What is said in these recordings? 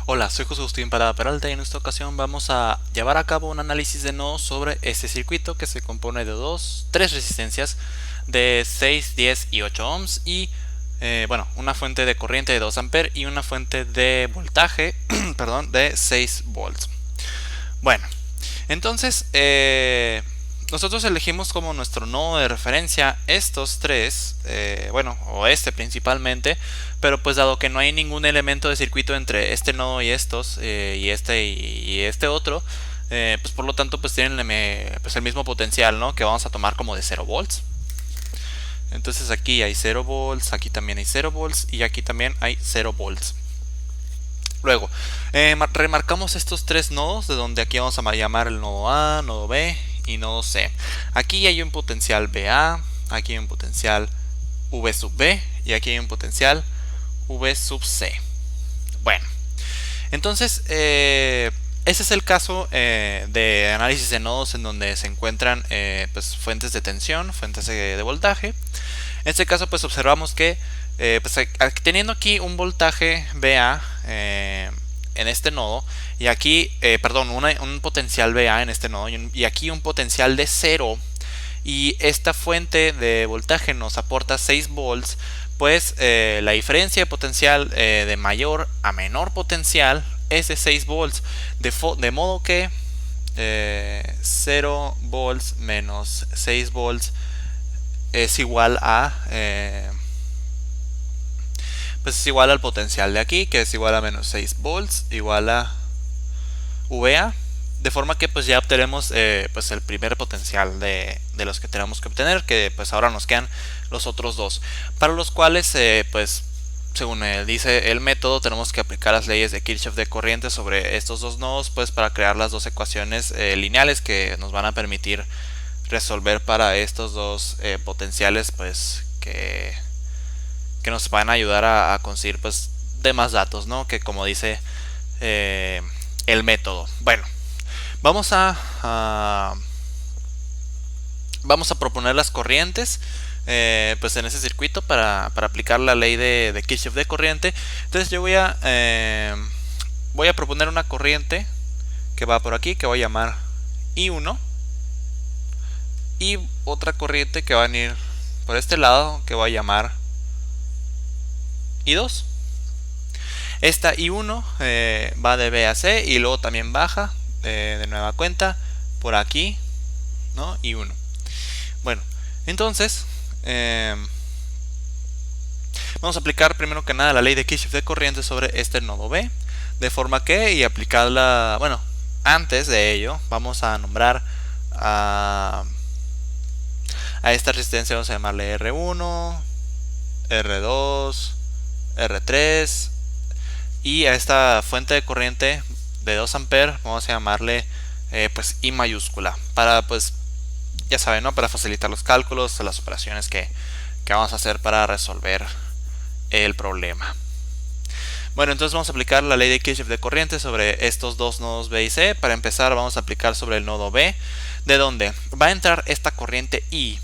Hola, soy José Agustín Parada Peralta y en esta ocasión vamos a llevar a cabo un análisis de nodos sobre este circuito que se compone de tres resistencias de 6, 10 y 8 ohms y una fuente de corriente de 2 amperes y una fuente de voltaje perdón, de 6 volts. Bueno, entonces nosotros elegimos como nuestro nodo de referencia estos tres, o este principalmente, pero pues dado que no hay ningún elemento de circuito entre este nodo y estos, y este otro, pues por lo tanto pues tienen pues el mismo potencial, ¿no? Que vamos a tomar como de 0 volts. Entonces aquí hay 0 volts, aquí también hay 0 volts y aquí también hay 0 volts. Luego, remarcamos estos tres nodos, de donde aquí vamos a llamar el nodo A, nodo B y nodo C. Aquí hay un potencial VA, aquí hay un potencial V sub B y aquí hay un potencial V sub C. Bueno, entonces, ese es el caso de análisis de nodos en donde se encuentran pues, fuentes de tensión, fuentes de voltaje. En este caso, pues observamos que teniendo aquí un voltaje VA en este nodo, y aquí, un potencial VA en este nodo, y aquí un potencial de 0, y esta fuente de voltaje nos aporta 6 volts, pues la diferencia de potencial de mayor a menor potencial es de 6 volts, de modo que 0 volts menos 6 volts es igual a pues es igual al potencial de aquí, que es igual a menos 6 volts, igual a VA, de forma que pues ya obtenemos pues el primer potencial de los que tenemos que obtener, que pues ahora nos quedan los otros dos, para los cuales pues según dice el método, tenemos que aplicar las leyes de Kirchhoff de corriente sobre estos dos nodos, pues para crear las dos ecuaciones lineales que nos van a permitir resolver para estos dos potenciales, pues que nos van a ayudar a conseguir pues demás datos, ¿no? Que como dice el método. Bueno, vamos vamos a proponer las corrientes pues en ese circuito para aplicar la ley de Kirchhoff de corriente. Entonces yo voy a proponer una corriente que va por aquí, que voy a llamar I1, y otra corriente que va a venir por este lado, que voy a llamar I2. Esta I1 va de B a C y luego también baja de nueva cuenta por aquí, ¿no? I1. Bueno, entonces vamos a aplicar primero que nada la ley de Kirchhoff de corriente sobre este nodo B, de forma que, y aplicarla, bueno, antes de ello vamos a nombrar a esta resistencia, vamos a llamarle R1, R2, R3, y a esta fuente de corriente de 2 amperes vamos a llamarle pues I mayúscula, para pues ya saben, ¿no? Para facilitar los cálculos, las operaciones que vamos a hacer para resolver el problema. Bueno, entonces vamos a aplicar la ley de Kirchhoff de corriente sobre estos dos nodos B y C. Para empezar vamos a aplicar sobre el nodo B, de donde va a entrar esta corriente I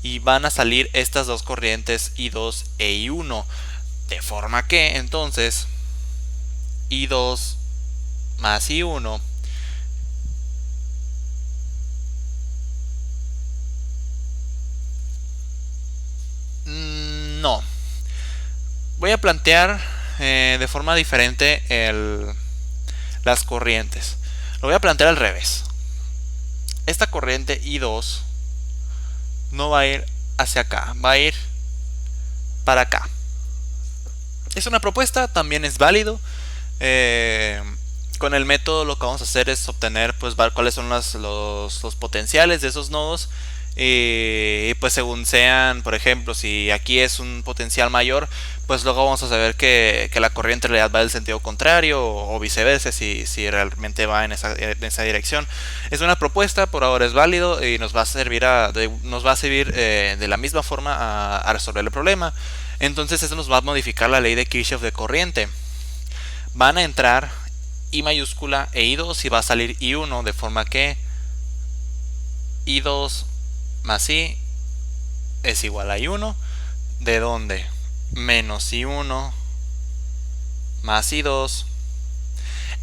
y van a salir estas dos corrientes I2 e I1, de forma que entonces I2 más I1 no, voy a plantear de forma diferente las corrientes. Lo voy a plantear al revés. Esta corriente I2 no va a ir hacia acá, va a ir para acá. Es una propuesta, también es válido. Con el método lo que vamos a hacer es obtener pues cuáles son los potenciales de esos nodos, y pues según sean, por ejemplo, si aquí es un potencial mayor, pues luego vamos a saber que la corriente en realidad va en el sentido contrario, o viceversa, si realmente va en esa dirección. Es una propuesta, por ahora es válido y nos va a servir de la misma forma a resolver el problema. Entonces eso nos va a modificar la ley de Kirchhoff de corriente. Van a entrar I mayúscula e I2 y va a salir I1, de forma que I2 más I es igual a I1, de donde menos I1 más I2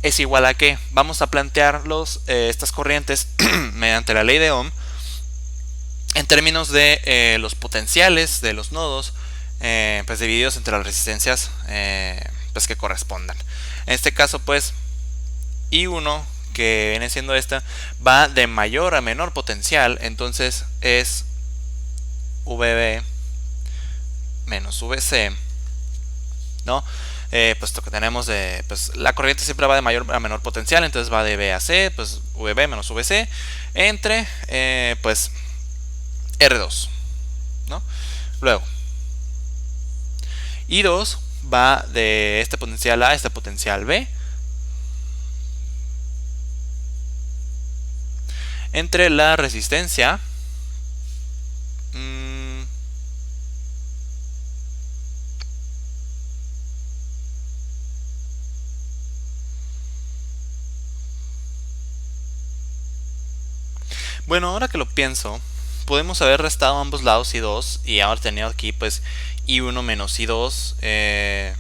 es igual a que vamos a plantear estas corrientes mediante la ley de Ohm en términos de los potenciales de los nodos, pues divididos entre las resistencias pues que correspondan. En este caso, pues I1, que viene siendo esta, va de mayor a menor potencial, entonces es VB menos VC, ¿no? Puesto que tenemos pues la corriente siempre va de mayor a menor potencial, entonces va de B a C, pues VB menos VC entre pues R2, ¿no? Luego I2 va de este potencial A a este potencial B entre la resistencia bueno, ahora que lo pienso, podemos haber restado ambos lados I2 y haber tenido aquí pues I1 menos I2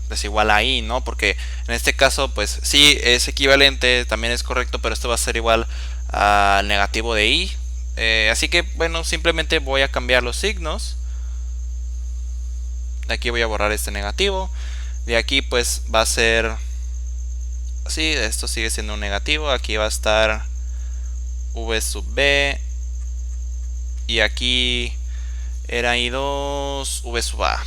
pues igual a I, ¿no? Porque en este caso pues sí es equivalente, también es correcto, pero esto va a ser igual al negativo de I. Así que bueno, simplemente voy a cambiar los signos. De aquí voy a borrar este negativo. De aquí pues va a ser así, esto sigue siendo un negativo. Aquí va a estar V sub B. Y aquí era I2 V sub A.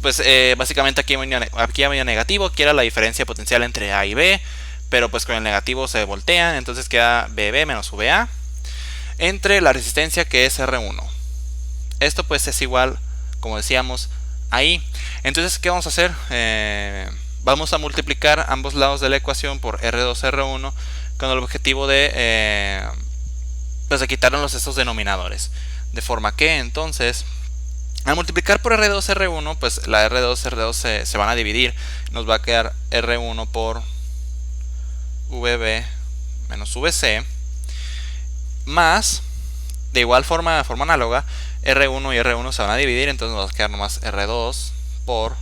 Pues básicamente aquí había negativo. Aquí era la diferencia potencial entre A y B. Pero pues con el negativo se voltean. Entonces queda BB menos VA entre la resistencia que es R1. Esto pues es igual, como decíamos, ahí. Entonces, ¿qué vamos a hacer? Vamos a multiplicar ambos lados de la ecuación por R2, R1 con el objetivo de pues de quitarnos estos denominadores. De forma que entonces, al multiplicar por R2, R1, pues la R2, R2 se van a dividir. Nos va a quedar R1 por VB menos VC más, de igual forma análoga, R1 y R1 se van a dividir, entonces nos va a quedar nomás R2 por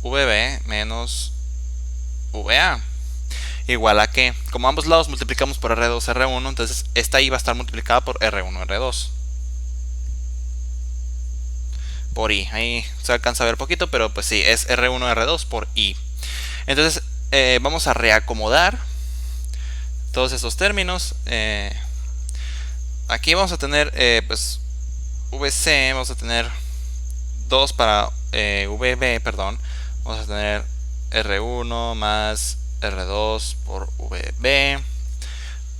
VB menos VA. Igual a que, como ambos lados multiplicamos por R2, R1, entonces esta I va a estar multiplicada por R1, R2. Por I. Ahí se alcanza a ver poquito, pero pues sí, es R1, R2 por I. Entonces vamos a reacomodar todos estos términos. Aquí vamos a tener pues VC, vamos a tener 2 para VB, perdón. Vamos a tener R1 más R2 por VB.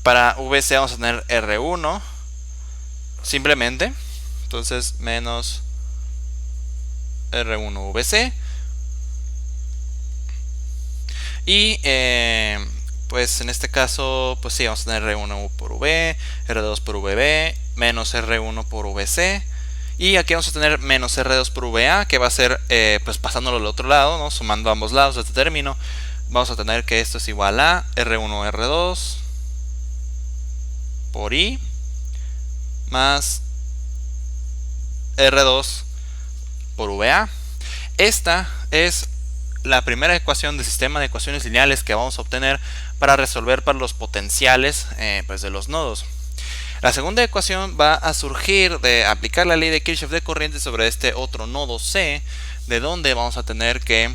Para VC vamos a tener R1 simplemente. Entonces menos R1 VC. Y pues en este caso, pues sí, vamos a tener R1 por V, R2 por VB, menos R1 por VC. Y aquí vamos a tener menos R2 por VA, que va a ser pues pasándolo al otro lado, ¿no? Sumando ambos lados de este término. Vamos a tener que esto es igual a R1 R2 por I más R2 por VA. Esta es la primera ecuación del sistema de ecuaciones lineales que vamos a obtener para resolver para los potenciales pues de los nodos. La segunda ecuación va a surgir de aplicar la ley de Kirchhoff de corriente sobre este otro nodo C, de donde vamos a tener que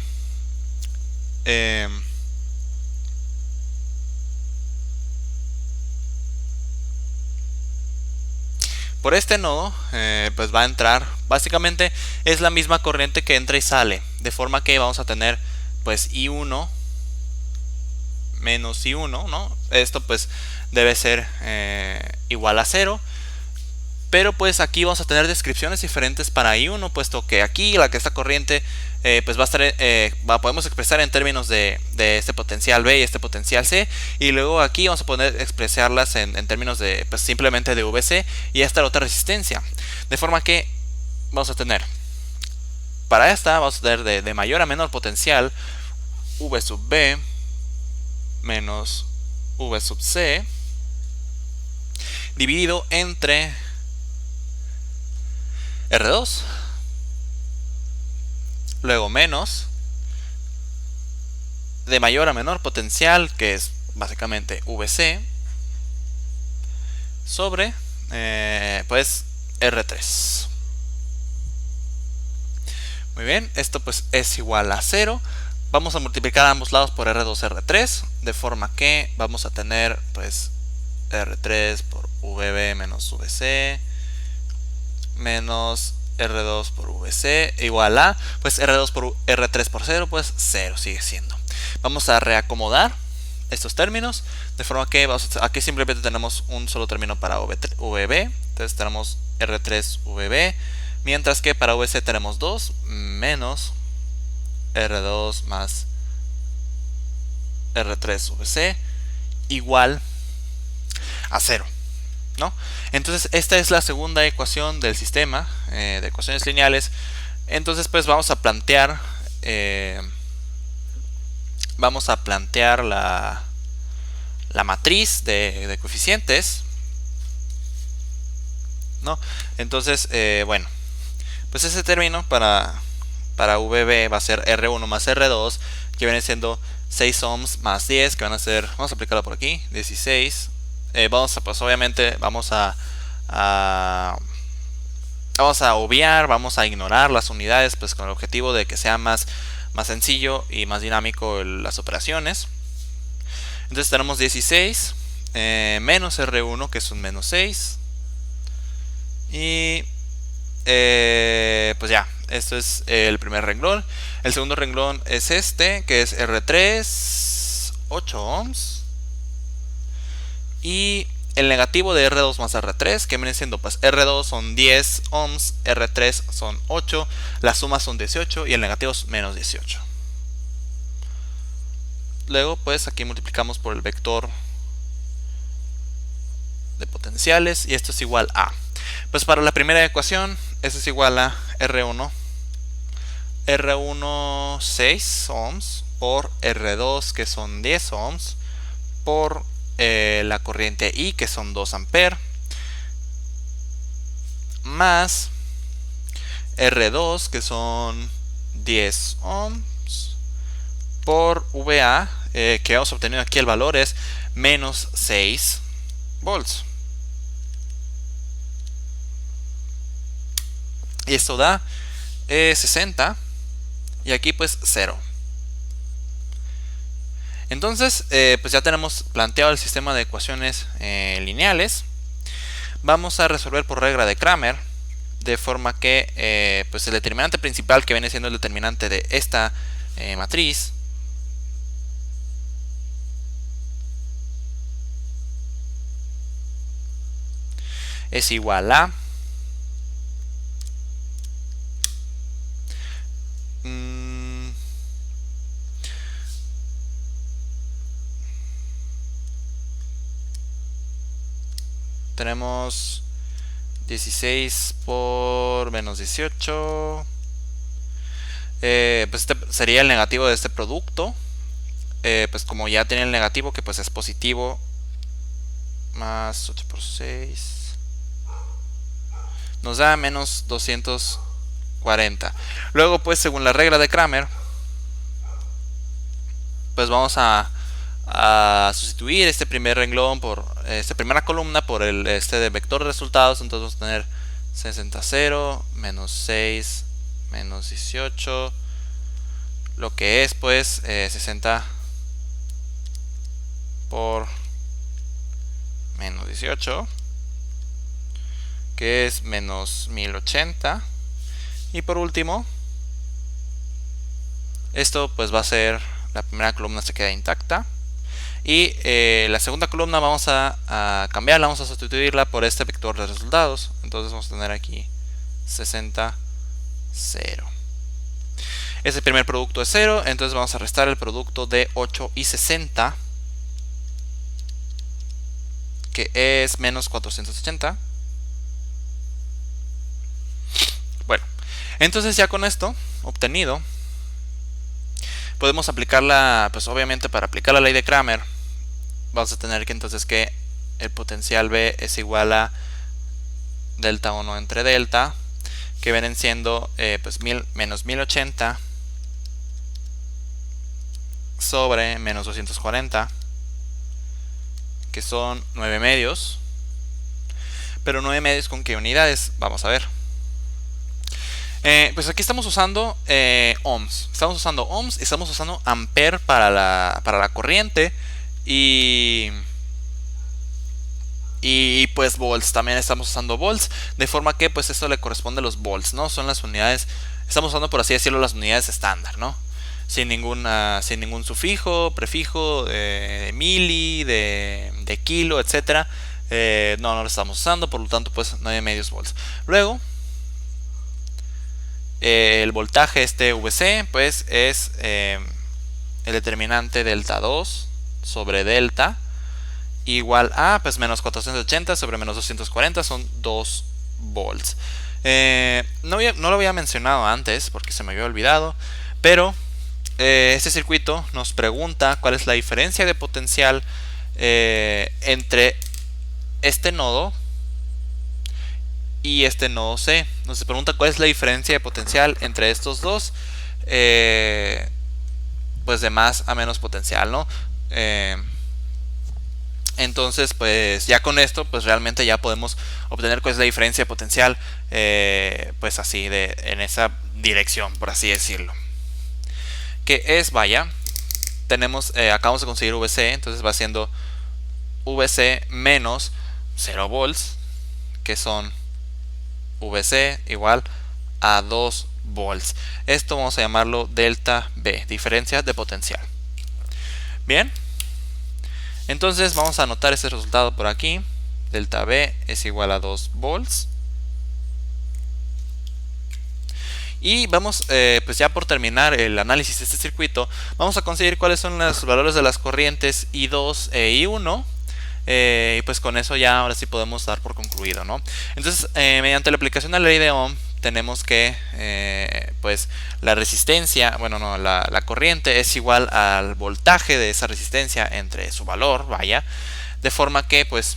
por este nodo pues va a entrar, básicamente es la misma corriente que entra y sale, de forma que vamos a tener pues I1 menos I1, ¿no? Esto pues debe ser igual a 0. Pero pues aquí vamos a tener descripciones diferentes para I1, puesto que aquí esta corriente pues va a estar, podemos expresar en términos de este potencial B y este potencial C, y luego aquí vamos a poder expresarlas en términos de pues simplemente de VC y esta otra resistencia. De forma que vamos a tener, para esta vamos a tener de mayor a menor potencial V sub B menos V sub C dividido entre R2, luego menos de mayor a menor potencial, que es básicamente VC, sobre pues R3. Muy bien, esto pues es igual a 0. Vamos a multiplicar a ambos lados por R2, R3, de forma que vamos a tener pues R3 por VB menos VC menos R2 por VC igual a, pues R2 por R3 por 0, pues 0 sigue siendo. Vamos a reacomodar estos términos, de forma que aquí simplemente tenemos un solo término para VB, entonces tenemos R3 VB, mientras que para VC tenemos 2 menos R2 más R3 VC igual a 0. ¿no? Entonces esta es la segunda ecuación del sistema de ecuaciones lineales. Entonces pues vamos a plantear la matriz de coeficientes, ¿no? Entonces bueno, pues ese término para VB va a ser R1 más R2, que viene siendo 6 ohms más 10, que van a ser, vamos a aplicarlo por aquí, 16. Pues obviamente vamos a obviar, vamos a ignorar las unidades, pues con el objetivo de que sea más sencillo y más dinámico las operaciones. Entonces tenemos 16 menos R1, que es un menos 6, y pues ya, esto es el primer renglón. El segundo renglón es este, que es R3, 8 ohms. Y el negativo de R2 más R3, que viene siendo pues R2 son 10 ohms, R3 son 8, las sumas son 18 y el negativo es menos 18. Luego pues aquí multiplicamos por el vector de potenciales y esto es igual a, pues para la primera ecuación esto es igual a R1 6 ohms por R2, que son 10 ohms, por la corriente I, que son 2 amperes, más R2, que son 10 ohms, por VA, que hemos obtenido aquí el valor es menos 6 volts. Y esto da 60, y aquí pues 0. Entonces, pues ya tenemos planteado el sistema de ecuaciones lineales. Vamos a resolver por regla de Cramer, de forma que pues el determinante principal, que viene siendo el determinante de esta matriz, es igual a tenemos 16 por menos 18, pues este sería el negativo de este producto, pues como ya tiene el negativo, que pues es positivo, más 8 por 6 nos da menos 240. Luego pues según la regla de Cramer, pues vamos a sustituir este primer renglón por esta primera columna por este de vector de resultados. Entonces vamos a tener 60, 0, menos 6, menos 18, lo que es pues 60 por menos 18, que es menos 1080. Y por último, esto pues va a ser, la primera columna se queda intacta, y la segunda columna vamos a cambiarla, vamos a sustituirla por este vector de resultados. Entonces vamos a tener aquí 60, 0. Ese primer producto es 0, entonces vamos a restar el producto de 8 y 60, que es menos 480. Bueno, entonces ya con esto obtenido, podemos aplicarla, pues obviamente para aplicar la ley de Cramer, vamos a tener que entonces que el potencial B es igual a delta 1 entre delta, que vienen siendo pues menos 1080 sobre menos 240, que son 9 medios. Pero 9 medios con qué unidades, vamos a ver. Pues aquí estamos usando ohms. Estamos usando ohms, estamos usando ampere para la corriente. Y pues volts, también estamos usando volts. De forma que pues esto le corresponde a los volts, ¿no? Son las unidades, estamos usando por así decirlo las unidades estándar, ¿no? Sin ningún sufijo, prefijo, de mili, de kilo, etcétera. No lo estamos usando, por lo tanto pues 9 medios volts. Luego el voltaje VC pues es el determinante delta 2 sobre delta igual a pues menos 480 sobre menos 240, son 2 volts. No lo había mencionado antes porque se me había olvidado, pero este circuito nos pregunta cuál es la diferencia de potencial entre este nodo y este nodo C. Nos pregunta cuál es la diferencia de potencial entre estos dos, pues de más a menos potencial, ¿no? Entonces pues ya con esto pues realmente ya podemos obtener cuál es la diferencia de potencial, pues así en esa dirección, por así decirlo, que es, vaya, tenemos acabamos de conseguir VC, entonces va siendo VC menos 0 volts, que son VC igual a 2 volts. Esto vamos a llamarlo delta B, diferencia de potencial. Bien, entonces vamos a anotar este resultado por aquí. Delta B es igual a 2 volts. Y vamos, pues ya por terminar el análisis de este circuito, vamos a conseguir cuáles son los valores de las corrientes I2 e I1. Y pues con eso ya ahora sí podemos dar por concluido, ¿no? Entonces, mediante la aplicación de la ley de Ohm, tenemos que pues la resistencia, bueno, no, la corriente es igual al voltaje de esa resistencia entre su valor, vaya, de forma que pues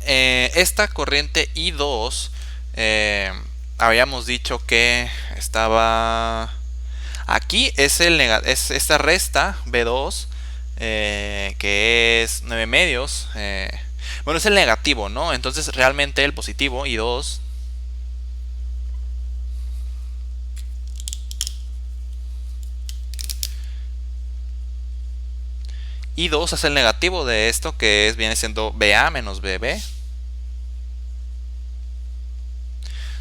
esta corriente I2 habíamos dicho que estaba aquí, es esta resta B2, que es 9 medios, bueno, es el negativo, ¿no? Entonces realmente el positivo I2 es el negativo de esto, que viene siendo BA menos BB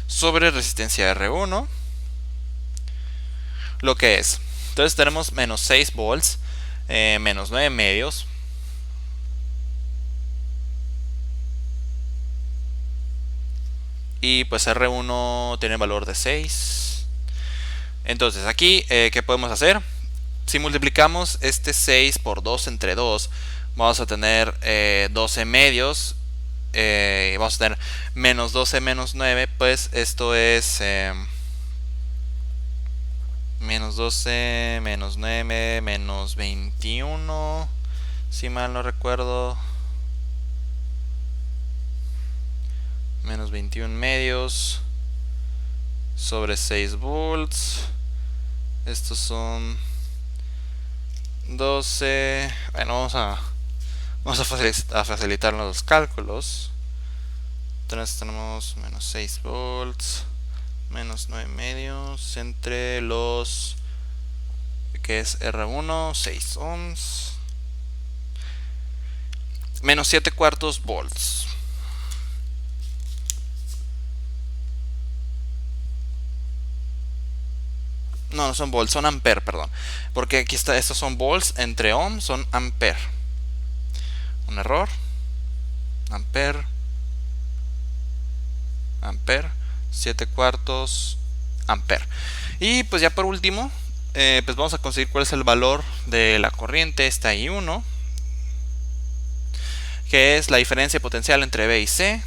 sobre resistencia R1, lo que es, entonces tenemos menos 6 volts, menos 9 medios, y pues R1 tiene valor de 6. Entonces aquí, ¿qué podemos hacer? Si multiplicamos este 6 por 2 entre 2, vamos a tener 12 medios. Vamos a tener menos 12 menos 9, pues esto es menos 12 menos 9 menos 21, si mal no recuerdo, menos 21 medios sobre 6 volts. Estos son 12. Bueno, vamos a facilitar los cálculos. Entonces tenemos menos 6 volts menos 9 medios entre los, que es R1, 6 ohms, menos 7 cuartos volts. No son volts, son ampere, perdón. Porque aquí está, estos son volts entre ohms, son ampere. Un error. Ampere. Ampere. 7 cuartos ampere. Y pues ya por último, pues vamos a conseguir cuál es el valor de la corriente, esta I1, que es la diferencia potencial entre B y C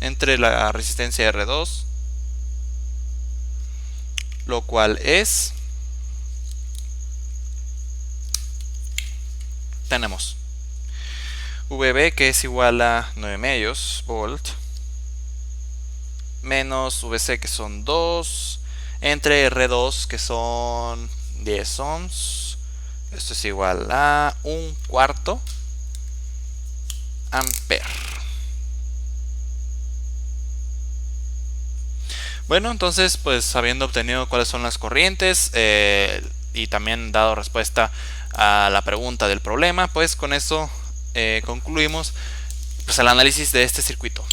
entre la resistencia R2, lo cual es, tenemos VB, que es igual a 9 medios volt, menos VC, que son 2, entre R2, que son 10 ohms. Esto es igual a 1/4 ampere. Bueno, entonces, pues habiendo obtenido cuáles son las corrientes y también dado respuesta a la pregunta del problema, pues con eso concluimos pues el análisis de este circuito.